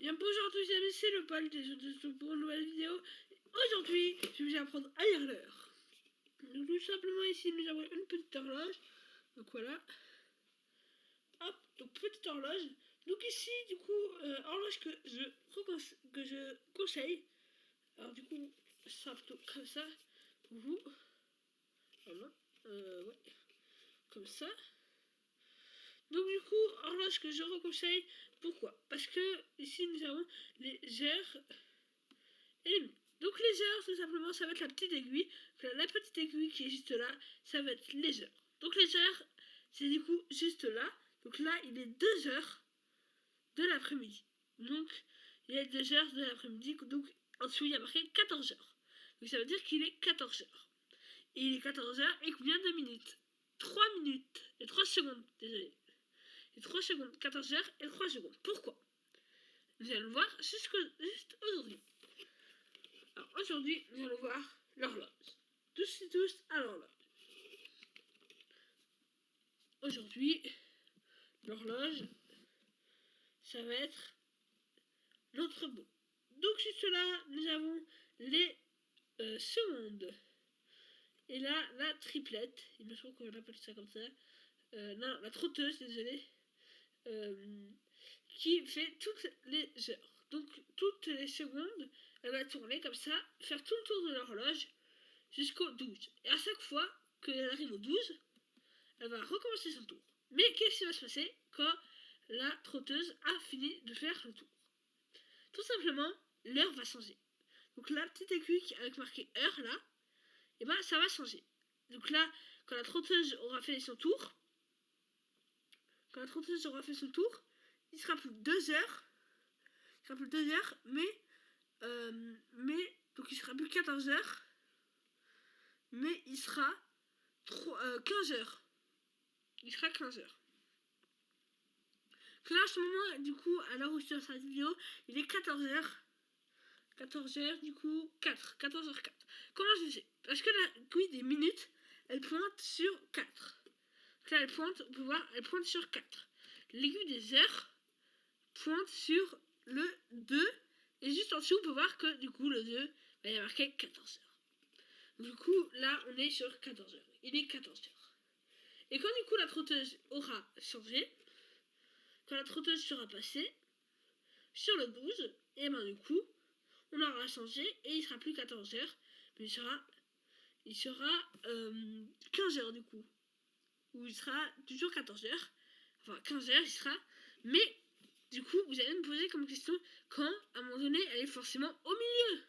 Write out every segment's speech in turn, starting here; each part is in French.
Bien bonjour à tous les amis, c'est le Pal pour une nouvelle vidéo. Aujourd'hui, je vais vous apprendre à lire l'heure. Donc tout simplement ici, nous avons une petite horloge. Donc voilà. Hop, donc petite horloge. Donc ici, du coup, horloge que je conseille. Alors du coup, ce sera plutôt comme ça pour vous. Voilà. Ouais. Comme ça. Donc du coup, horloge que je reconseille. Pourquoi? Parce que ici, nous avons les heures et les minutes. Donc les heures, tout simplement, ça va être la petite aiguille. La petite aiguille qui est juste là, ça va être les heures. Donc les heures, c'est du coup juste là. Donc là, il est 2 heures de l'après-midi. Donc, il est 2 heures de l'après-midi. Donc, en dessous, il y a marqué 14 heures. Donc ça veut dire qu'il est 14 heures. Et il est 14 heures et combien de minutes? 3 minutes et 3 secondes, désolé. Et 3 secondes, 14 heures et 3 secondes. Pourquoi? Vous allez le voir juste aujourd'hui. Alors aujourd'hui, nous allons voir l'horloge. Tous à l'horloge. Aujourd'hui, l'horloge, ça va être l'autre bout. Donc juste là, nous avons les secondes. Et là, la triplette, il me semble qu'on appelle ça comme ça. Non, la trotteuse, désolé. Qui fait toutes les heures. Donc toutes les secondes, elle va tourner comme ça, faire tout le tour de l'horloge jusqu'au 12. Et à chaque fois qu'elle arrive au 12, elle va recommencer son tour. Mais qu'est-ce qui va se passer quand la trotteuse a fini de faire le tour? Tout simplement, l'heure va changer. Donc la petite aiguille avec marqué heure là, et ben ça va changer. Donc là, quand la trotteuse aura fait son tour, il sera plus 2 heures. Il sera plus 2 heures, mais donc il sera plus 14 heures, mais il sera 15 heures. Il sera 15 heures. Donc là, en ce moment, du coup, à l'heure où je suis sur cette vidéo, il est 14 heures. 14 heures, du coup, 14h04. Comment je sais? Parce que l'aiguille des minutes, elle pointe sur 4. Donc là, elle pointe, on peut voir, elle pointe sur 4. L'aiguille des heures pointe sur le 2. Et juste en dessous, on peut voir que, du coup, le 2, il y a marqué 14 heures. Du coup, là, on est sur 14 heures. Il est 14 heures. Et quand, du coup, la trotteuse aura changé, quand la trotteuse sera passée sur le 12, et ben du coup, on aura changé et il sera plus 14 heures, mais il sera 15 heures du coup. Ou il sera toujours 14 heures. Enfin, 15 heures il sera. Mais du coup, vous allez me poser comme question quand, à un moment donné, elle est forcément au milieu.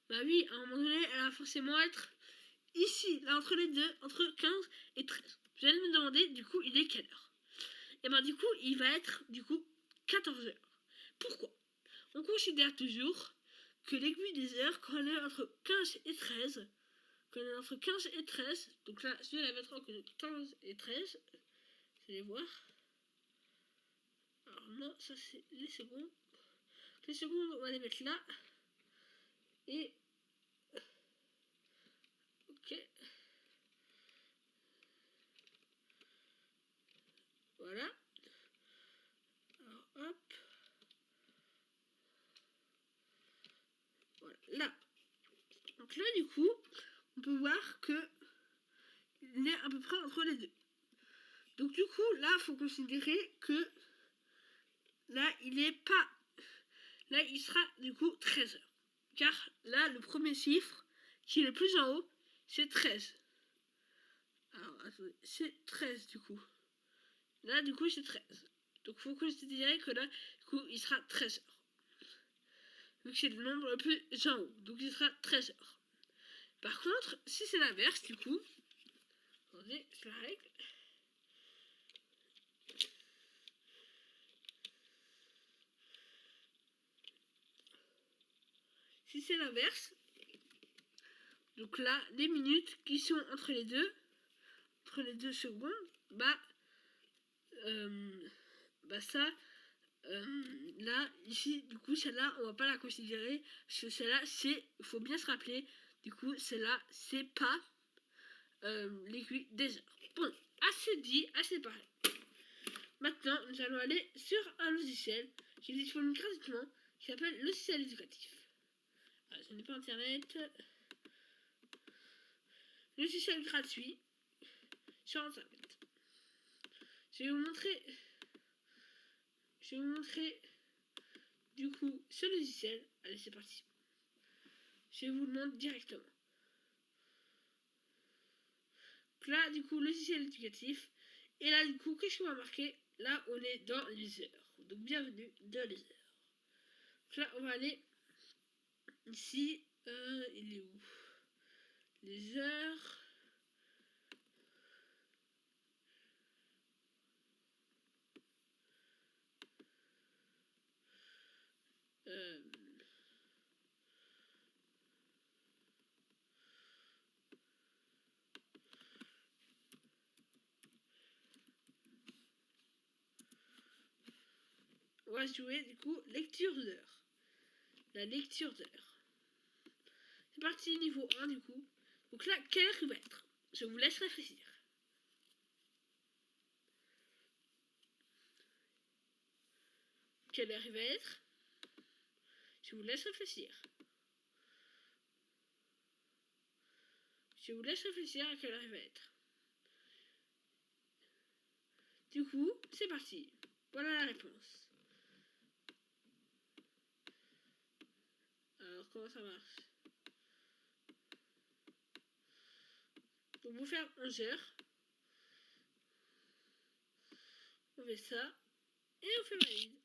Bah oui, à un moment donné, elle va forcément être ici, là, entre les deux, entre 15 et 13. Vous allez me demander, du coup, il est quelle heure? Et ben du coup, il va être, du coup, 14 heures. Pourquoi? On considère toujours que l'aiguille des heures, quand elle est entre 15 et 13, donc là, je vais la mettre entre 15 et 13, vous allez voir. Alors non, ça c'est les secondes. Les secondes, on va les mettre là. Et... ok. Voilà. Alors, hop. Voilà, là. Donc là, du coup, on peut voir que il est à peu près entre les deux. Donc du coup, là, il faut considérer que là, il est pas... Là, il sera du coup 13 heures. Car là, le premier chiffre, qui est le plus en haut, c'est 13. Alors, attendez, c'est 13 du coup. Là, du coup, c'est 13. Donc, il faut considérer que là, du coup, il sera 13 heures. Donc, c'est le nombre le plus en haut. Donc, il sera 13 heures. Par contre, si c'est l'inverse, du coup, attendez, je la règle. Si c'est l'inverse, donc là, les minutes qui sont entre les deux secondes, bah ça, là, ici, du coup, celle-là, on va pas la considérer, parce que celle-là, il faut bien se rappeler, du coup, celle-là, c'est pas l'aiguille des heures. Bon, assez dit, assez parlé. Maintenant, nous allons aller sur un logiciel qui est disponible gratuitement, qui s'appelle logiciel éducatif. Alors, je n'ai pas internet. Logiciel gratuit sur internet. Je vais vous montrer du coup ce logiciel. Allez, c'est parti. Je vous le montre directement. Donc là, du coup, logiciel éducatif. Et là, du coup, qu'est-ce qu'on va marquer? Là, on est dans les heures. Donc, bienvenue dans les heures. Donc là, on va aller ici. Il est où? Les heures. On va jouer du coup lecture d'heures. La lecture d'heures. C'est parti, niveau 1 du coup. Donc là, quelle heure il va être? Je vous laisse réfléchir. Quelle heure il va être? Je vous laisse réfléchir. Je vous laisse réfléchir à quelle heure il va être. Du coup, c'est parti. Voilà la réponse. Alors, comment ça marche? Donc, vous faire 11 heures. On fait ça. Et on fait valide.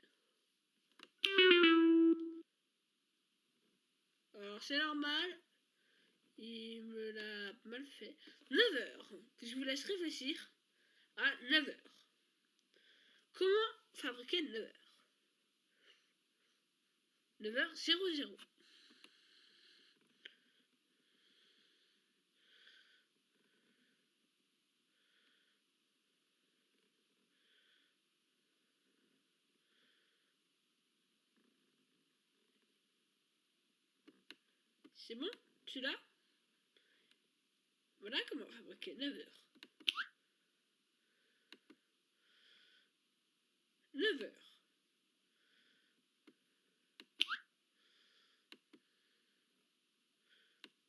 Alors, c'est normal. Il me l'a mal fait. 9 heures. Je vous laisse réfléchir à 9 heures. Comment fabriquer 9 heures? 9h00. C'est bon? Tu l'as? Voilà comment fabriquer 9 heures. 9 heures.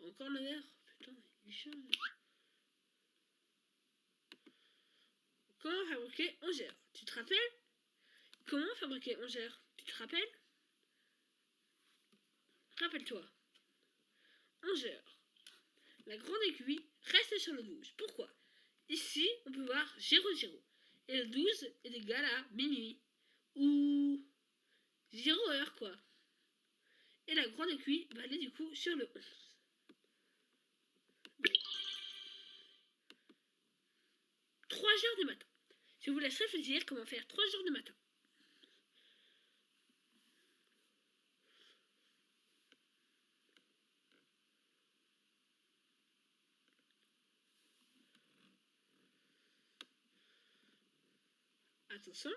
Encore 9 heures. Putain, il est chaud. Comment fabriquer 11 heures? Tu te rappelles? Comment fabriquer 11 heures? Tu te rappelles? Rappelle-toi. 11 heures. La grande aiguille reste sur le 12. Pourquoi? Ici, on peut voir 0,0. Et le 12 est égal à minuit. Ou 0 heure, quoi. Et la grande aiguille va aller du coup sur le 11. 3 heures du matin. Je vous laisse réfléchir comment faire 3 heures du matin. Attention.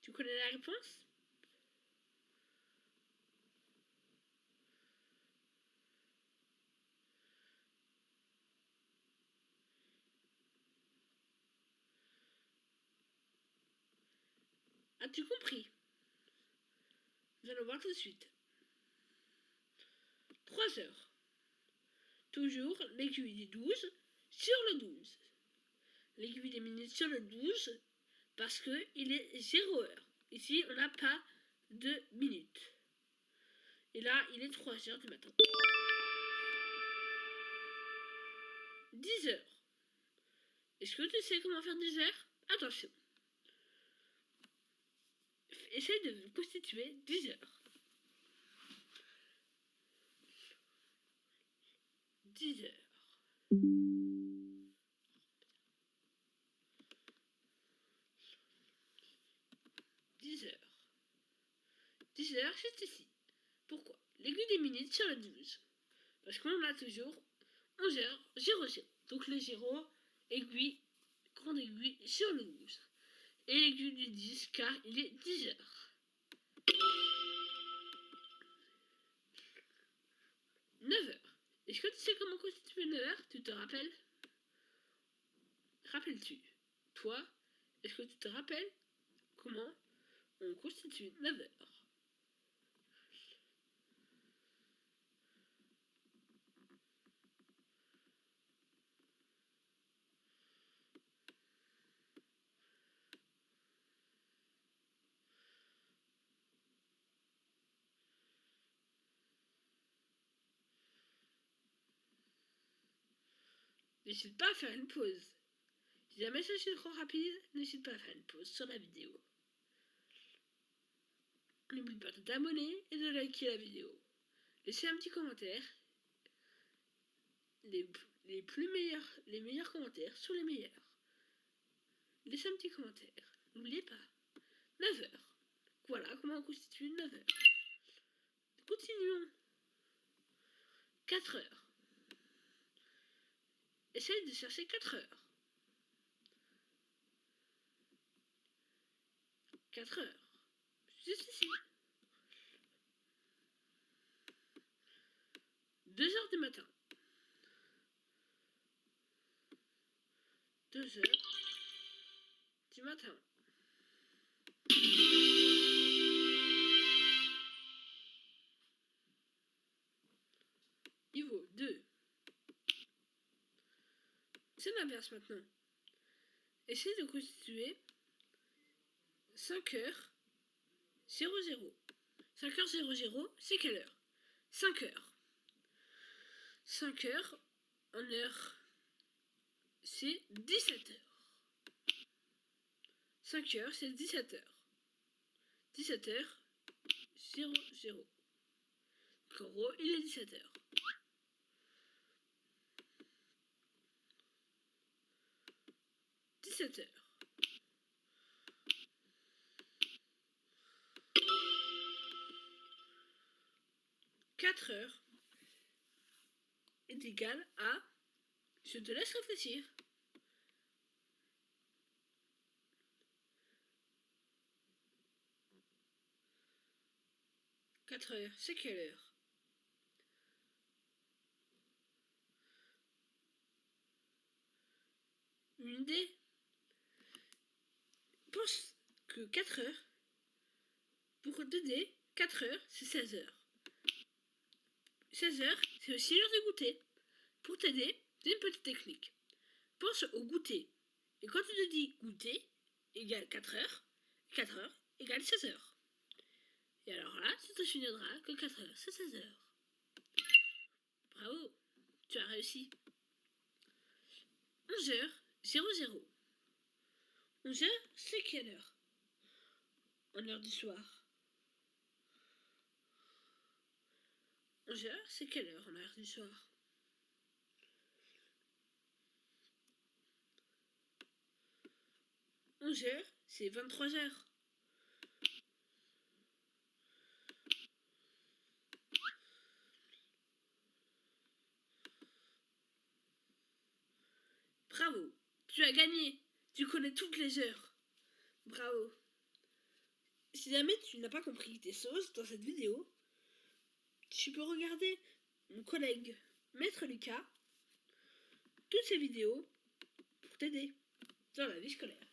Tu connais la réponse? As-tu compris? Nous allons voir tout de suite. 3 heures. Toujours l'aiguille des 12 sur le 12. L'aiguille des minutes sur le 12 parce qu'il est 0 heure. Ici, on n'a pas de minutes. Et là, il est 3 heures du matin. 10 heures. Est-ce que tu sais comment faire 10 heures? Attention. Essaye de constituer 10 heures. 10 heures. 10 heures. 10 heures, c'est ici. Pourquoi? L'aiguille des minutes sur le 12. Parce qu'on a toujours 11 heures, 0, 0. Donc le 0, aiguille, grande aiguille sur le 12. Et l'aiguille du 10, car il est 10 heures. 9 heures. Est-ce que tu sais comment constituer 9 heures? Tu te rappelles? Rappelles-tu? Toi, est-ce que tu te rappelles comment on constitue 9 heures? n'hésite pas à faire une pause. Si jamais ça c'est trop rapide, n'hésite pas à faire une pause sur la vidéo. N'oublie pas de t'abonner et de liker la vidéo. Laissez un petit commentaire. Les meilleurs commentaires sont les meilleurs. Laissez un petit commentaire. N'oubliez pas. 9h. Voilà comment on constitue 9h. Continuons. 4h. Essaye de chercher 4h. 4h. Juste ici. 2h du matin. 2h du matin. Niveau 2. C'est l'inverse maintenant. Essaye de constituer 5h00. 5h00, c'est quelle heure? 5h. 5h en heure, c'est 17h. 5h, c'est 17h. 17h00. En gros, il est 17h. 17h. 4h est égal à... Je te laisse réfléchir. 4h, c'est quelle heure? Une idée? Pense que 4h, pour 2D, 4h, c'est 16h. 16h, c'est aussi l'heure du goûter. Pour t'aider, c'est une petite technique. Pense au goûter. Et quand tu te dis goûter égale 4h, 4h égale 16h. Et alors là, tu te souviendras que 4h, c'est 16h. Bravo, tu as réussi. 11h00. 11h, c'est quelle heure? En heure du soir. 11h, c'est quelle heure en heure du soir? 11h, c'est 23h. Bravo, tu as gagné. Tu connais toutes les heures. Bravo. Si jamais tu n'as pas compris tes sauces dans cette vidéo, tu peux regarder mon collègue Maître Lucas, toutes ses vidéos pour t'aider dans la vie scolaire.